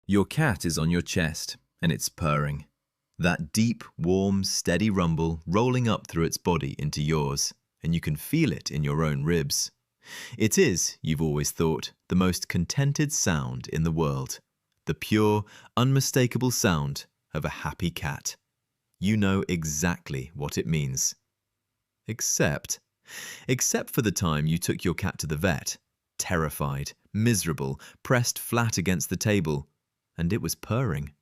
Your cat is on your chest, and it's purring. That deep, warm, steady rumble rolling up through its body into yours, and you can feel it in your own ribs. It is, you've always thought, the most contented sound in the world. The pure, unmistakable sound of a happy cat. You know exactly what it means. Except for the time you took your cat to the vet, terrified, miserable, pressed flat against the table, and it was purring.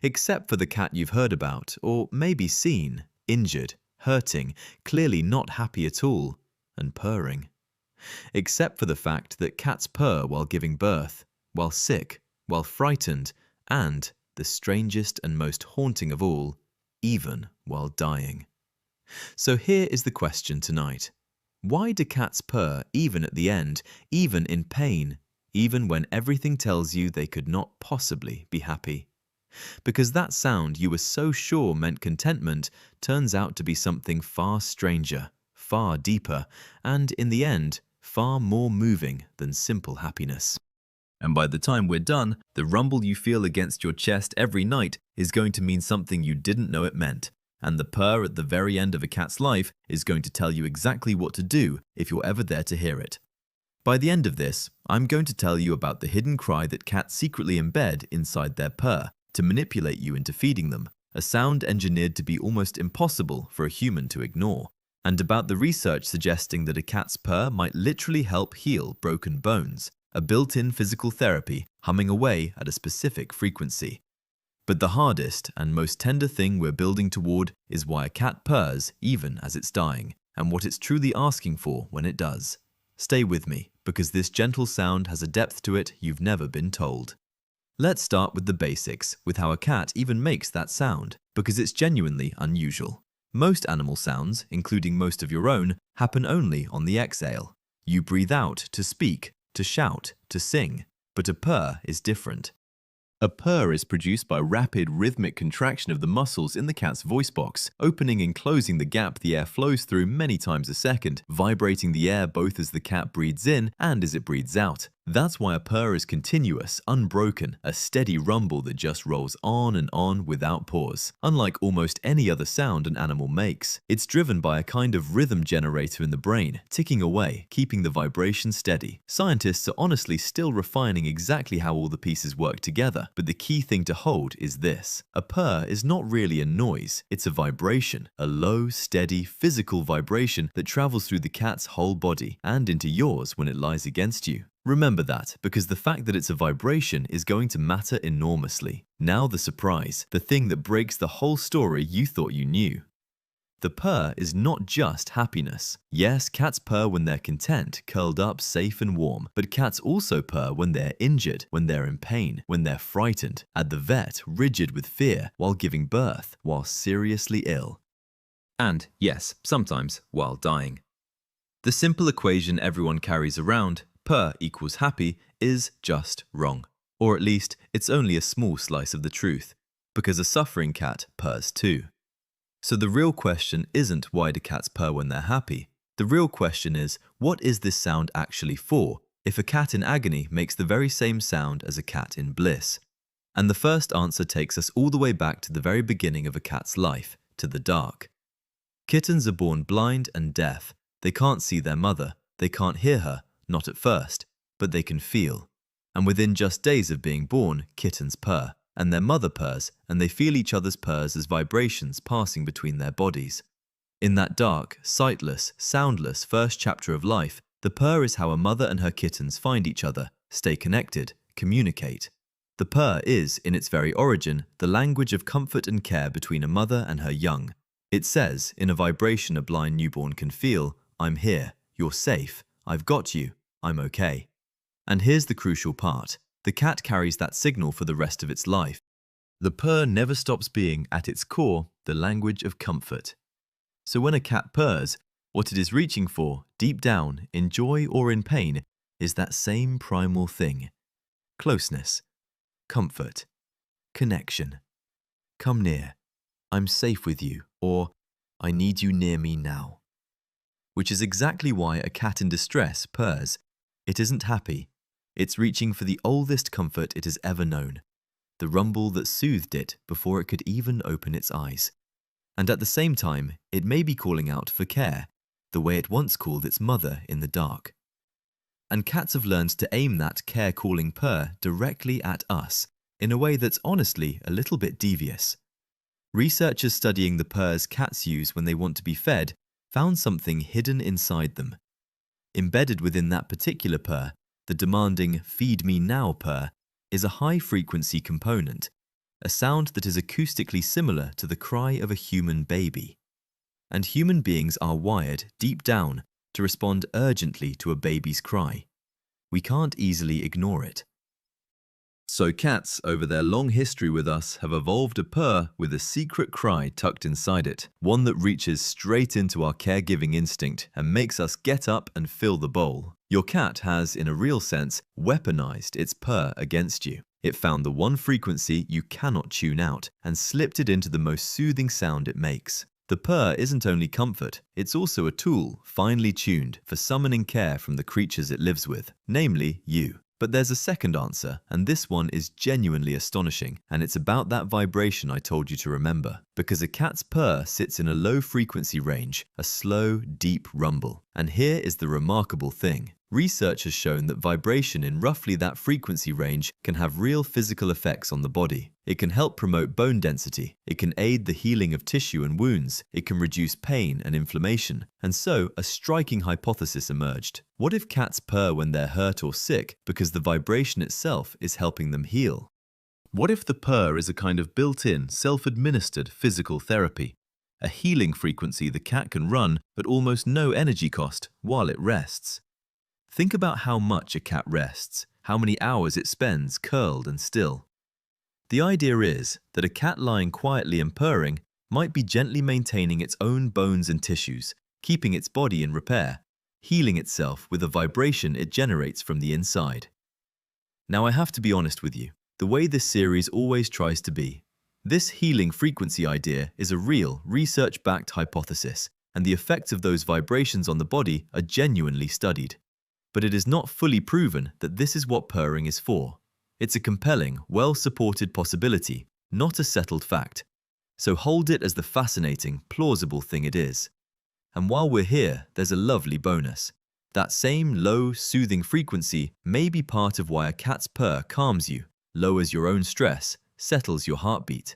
Except for the cat you've heard about, or maybe seen, injured, hurting, clearly not happy at all, and purring. Except for the fact that cats purr while giving birth, while sick, while frightened, and, the strangest and most haunting of all, even while dying. So here is the question tonight. Why do cats purr even at the end, even in pain, even when everything tells you they could not possibly be happy? Because that sound you were so sure meant contentment turns out to be something far stranger, far deeper, and in the end, far more moving than simple happiness. And by the time we're done, the rumble you feel against your chest every night is going to mean something you didn't know it meant. And the purr at the very end of a cat's life is going to tell you exactly what to do if you're ever there to hear it. By the end of this, I'm going to tell you about the hidden cry that cats secretly embed inside their purr to manipulate you into feeding them, a sound engineered to be almost impossible for a human to ignore, and about the research suggesting that a cat's purr might literally help heal broken bones, a built-in physical therapy humming away at a specific frequency. But the hardest and most tender thing we're building toward is why a cat purrs even as it's dying, and what it's truly asking for when it does. Stay with me, because this gentle sound has a depth to it you've never been told. Let's start with the basics, with how a cat even makes that sound, because it's genuinely unusual. Most animal sounds, including most of your own, happen only on the exhale. You breathe out to speak, to shout, to sing, but a purr is different. A purr is produced by rapid rhythmic contraction of the muscles in the cat's voice box, opening and closing the gap the air flows through many times a second, vibrating the air both as the cat breathes in and as it breathes out. That's why a purr is continuous, unbroken, a steady rumble that just rolls on and on without pause. Unlike almost any other sound an animal makes, it's driven by a kind of rhythm generator in the brain, ticking away, keeping the vibration steady. Scientists are honestly still refining exactly how all the pieces work together, but the key thing to hold is this. A purr is not really a noise, it's a vibration, a low, steady, physical vibration that travels through the cat's whole body and into yours when it lies against you. Remember that, because the fact that it's a vibration is going to matter enormously. Now the surprise, the thing that breaks the whole story you thought you knew. The purr is not just happiness. Yes, cats purr when they're content, curled up, safe and warm, but cats also purr when they're injured, when they're in pain, when they're frightened, at the vet, rigid with fear, while giving birth, while seriously ill. And, yes, sometimes while dying. The simple equation everyone carries around, purr equals happy, is just wrong. Or at least, it's only a small slice of the truth, because a suffering cat purrs too. So the real question isn't why do cats purr when they're happy? The real question is, what is this sound actually for, if a cat in agony makes the very same sound as a cat in bliss? And the first answer takes us all the way back to the very beginning of a cat's life, to the dark. Kittens are born blind and deaf. They can't see their mother, they can't hear her, not at first, but they can feel. And within just days of being born, kittens purr, and their mother purrs, and they feel each other's purrs as vibrations passing between their bodies. In that dark, sightless, soundless first chapter of life, the purr is how a mother and her kittens find each other, stay connected, communicate. The purr is, in its very origin, the language of comfort and care between a mother and her young. It says, in a vibration a blind newborn can feel, I'm here, you're safe, I've got you, I'm okay. And here's the crucial part. The cat carries that signal for the rest of its life. The purr never stops being, at its core, the language of comfort. So when a cat purrs, what it is reaching for, deep down, in joy or in pain, is that same primal thing. Closeness, comfort, connection. Come near, I'm safe with you, or I need you near me now. Which is exactly why a cat in distress purrs. It isn't happy. It's reaching for the oldest comfort it has ever known. the rumble that soothed it before it could even open its eyes. And at the same time, it may be calling out for care, the way it once called its mother in the dark. And cats have learned to aim that care-calling purr directly at us, in a way that's honestly a little bit devious. Researchers studying the purrs cats use when they want to be fed found something hidden inside them. Embedded within that particular purr, the demanding "feed me now" purr, is a high-frequency component, a sound that is acoustically similar to the cry of a human baby. And human beings are wired, deep down, to respond urgently to a baby's cry. We can't easily ignore it. So cats, over their long history with us, have evolved a purr with a secret cry tucked inside it, one that reaches straight into our caregiving instinct and makes us get up and fill the bowl. Your cat has, in a real sense, weaponized its purr against you. It found the one frequency you cannot tune out and slipped it into the most soothing sound it makes. The purr isn't only comfort, it's also a tool, finely tuned, for summoning care from the creatures it lives with, namely you. But there's a second answer, and this one is genuinely astonishing, and it's about that vibration I told you to remember. Because a cat's purr sits in a low frequency range, a slow, deep rumble. And here is the remarkable thing. Research has shown that vibration in roughly that frequency range can have real physical effects on the body. It can help promote bone density, it can aid the healing of tissue and wounds, it can reduce pain and inflammation. And so, a striking hypothesis emerged. What if cats purr when they're hurt or sick because the vibration itself is helping them heal? What if the purr is a kind of built-in, self-administered physical therapy? A healing frequency the cat can run at almost no energy cost while it rests. Think about how much a cat rests, how many hours it spends curled and still. The idea is that a cat lying quietly and purring might be gently maintaining its own bones and tissues, keeping its body in repair, healing itself with a vibration it generates from the inside. Now I have to be honest with you, the way this series always tries to be. This healing frequency idea is a real, research-backed hypothesis, and the effects of those vibrations on the body are genuinely studied. But it is not fully proven that this is what purring is for. It's a compelling, well-supported possibility, not a settled fact. So hold it as the fascinating, plausible thing it is. And while we're here, there's a lovely bonus. That same low, soothing frequency may be part of why a cat's purr calms you, lowers your own stress, settles your heartbeat.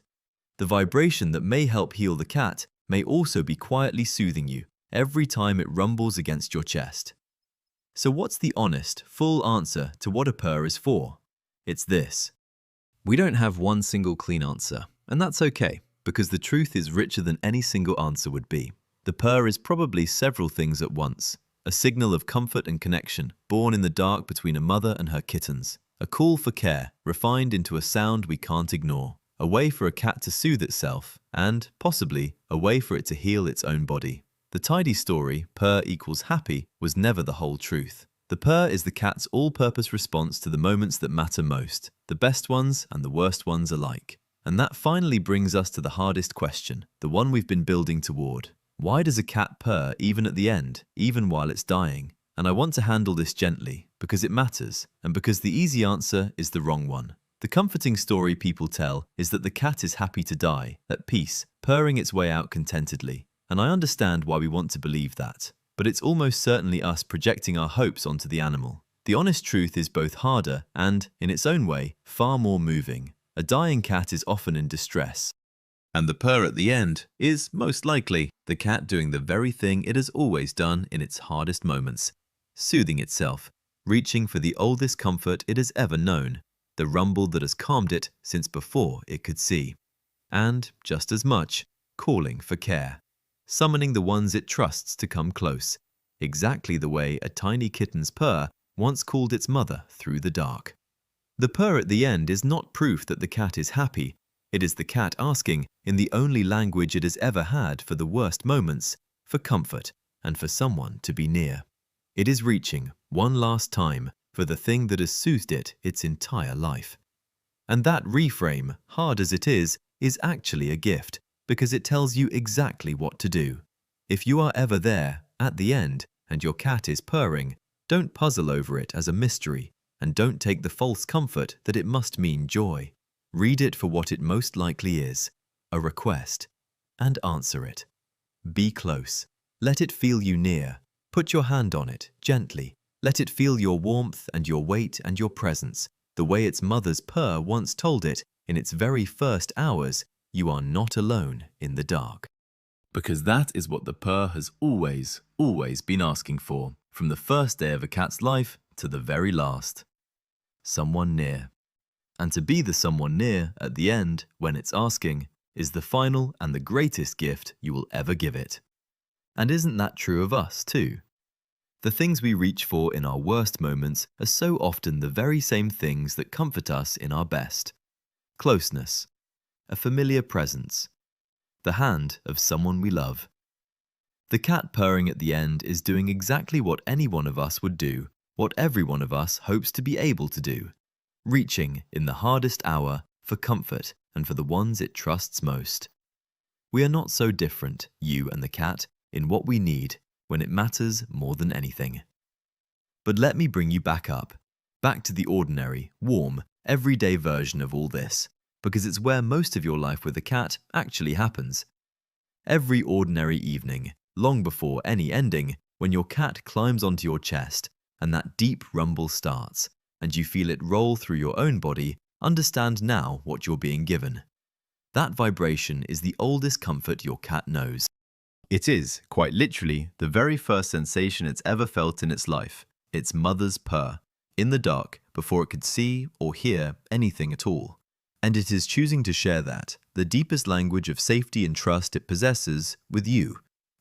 The vibration that may help heal the cat may also be quietly soothing you every time it rumbles against your chest. So what's the honest, full answer to what a purr is for? It's this. We don't have one single clean answer, and that's okay, because the truth is richer than any single answer would be. The purr is probably several things at once. A signal of comfort and connection, born in the dark between a mother and her kittens. A call for care, refined into a sound we can't ignore. A way for a cat to soothe itself, and, possibly, a way for it to heal its own body. The tidy story, purr equals happy, was never the whole truth. The purr is the cat's all-purpose response to the moments that matter most, the best ones and the worst ones alike. And that finally brings us to the hardest question, the one we've been building toward. Why does a cat purr even at the end, even while it's dying? And I want to handle this gently, because it matters, and because the easy answer is the wrong one. The comforting story people tell is that the cat is happy to die, at peace, purring its way out contentedly. And I understand why we want to believe that. But it's almost certainly us projecting our hopes onto the animal. The honest truth is both harder and, in its own way, far more moving. A dying cat is often in distress. And the purr at the end is, most likely, the cat doing the very thing it has always done in its hardest moments. Soothing itself, reaching for the oldest comfort it has ever known, the rumble that has calmed it since before it could see. And, just as much, calling for care. Summoning the ones it trusts to come close, exactly the way a tiny kitten's purr once called its mother through the dark. The purr at the end is not proof that the cat is happy. It is the cat asking, in the only language it has ever had for the worst moments, for comfort and for someone to be near. It is reaching, one last time, for the thing that has soothed it its entire life. And that reframe, hard as it is actually a gift, because it tells you exactly what to do. If you are ever there, at the end, and your cat is purring, don't puzzle over it as a mystery, and don't take the false comfort that it must mean joy. Read it for what it most likely is, a request, and answer it. Be close. Let it feel you near. Put your hand on it, gently. Let it feel your warmth and your weight and your presence, the way its mother's purr once told it in its very first hours, you are not alone in the dark. Because that is what the purr has always been asking for, from the first day of a cat's life to the very last. Someone near. And to be the someone near at the end, when it's asking, is the final and the greatest gift you will ever give it. And isn't that true of us too? The things we reach for in our worst moments are so often the very same things that comfort us in our best. Closeness, a familiar presence, the hand of someone we love. The cat purring at the end is doing exactly what any one of us would do, what every one of us hopes to be able to do, reaching in the hardest hour for comfort and for the ones it trusts most. We are not so different, you and the cat, in what we need when it matters more than anything. But let me bring you back to the ordinary, warm, everyday version of all this, because it's where most of your life with a cat actually happens. Every ordinary evening, long before any ending, when your cat climbs onto your chest and that deep rumble starts, and you feel it roll through your own body, understand now what you're being given. That vibration is the oldest comfort your cat knows. It is, quite literally, the very first sensation it's ever felt in its life, its mother's purr, in the dark, before it could see or hear anything at all. And it is choosing to share that, the deepest language of safety and trust it possesses, with you.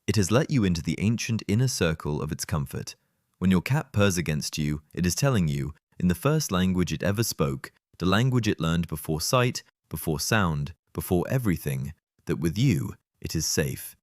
It has let you into the ancient inner circle of its comfort. When your cat purrs against you, it is telling you, in the first language it ever spoke, the language it learned before sight, before sound, before everything, that with you, it is safe.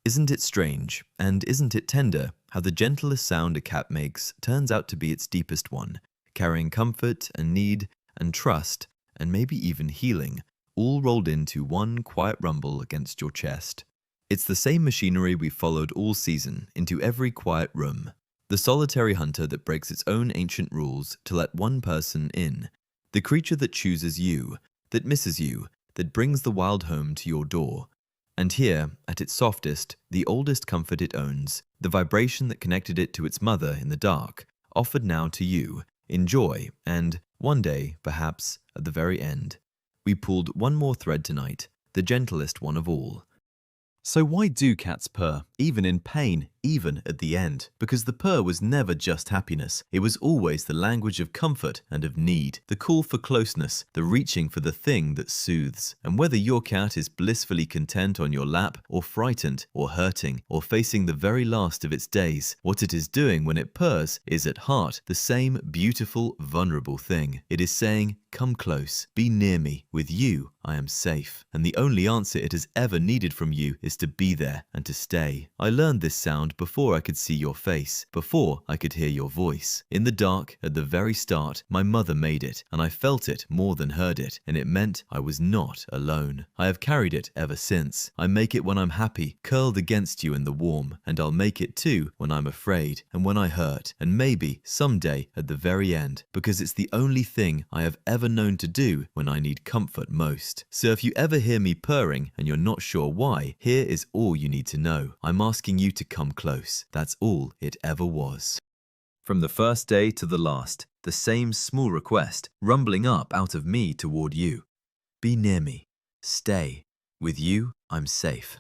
Isn't it strange, and isn't it tender, how the gentlest sound a cat makes turns out to be its deepest one, carrying comfort and need and trust, and maybe even healing, all rolled into one quiet rumble against your chest. It's the same machinery we followed all season into every quiet room, the solitary hunter that breaks its own ancient rules to let one person in, the creature that chooses you, that misses you, that brings the wild home to your door. And here, at its softest, the oldest comfort it owns, the vibration that connected it to its mother in the dark, offered now to you, in joy, and, one day, perhaps, at the very end. We pulled one more thread tonight, the gentlest one of all. So why do cats purr, even in pain, even at the end? Because the purr was never just happiness. It was always the language of comfort and of need, the call for closeness, the reaching for the thing that soothes. And whether your cat is blissfully content on your lap, or frightened, or hurting, or facing the very last of its days, what it is doing when it purrs is at heart the same beautiful, vulnerable thing. It is saying, come close, be near me, with you I am safe. And the only answer it has ever needed from you is to be there and to stay. I learned this sound before I could see your face, before I could hear your voice. In the dark, at the very start, my mother made it, and I felt it more than heard it, and it meant I was not alone. I have carried it ever since. I make it when I'm happy, curled against you in the warm, and I'll make it too when I'm afraid, and when I hurt, and maybe, someday, at the very end, because it's the only thing I have ever known to do when I need comfort most. So if you ever hear me purring and you're not sure why, here is all you need to know. I'm asking you to come close. That's all it ever was. From the first day to the last, the same small request, rumbling up out of me toward you. Be near me. Stay. With you, I'm safe.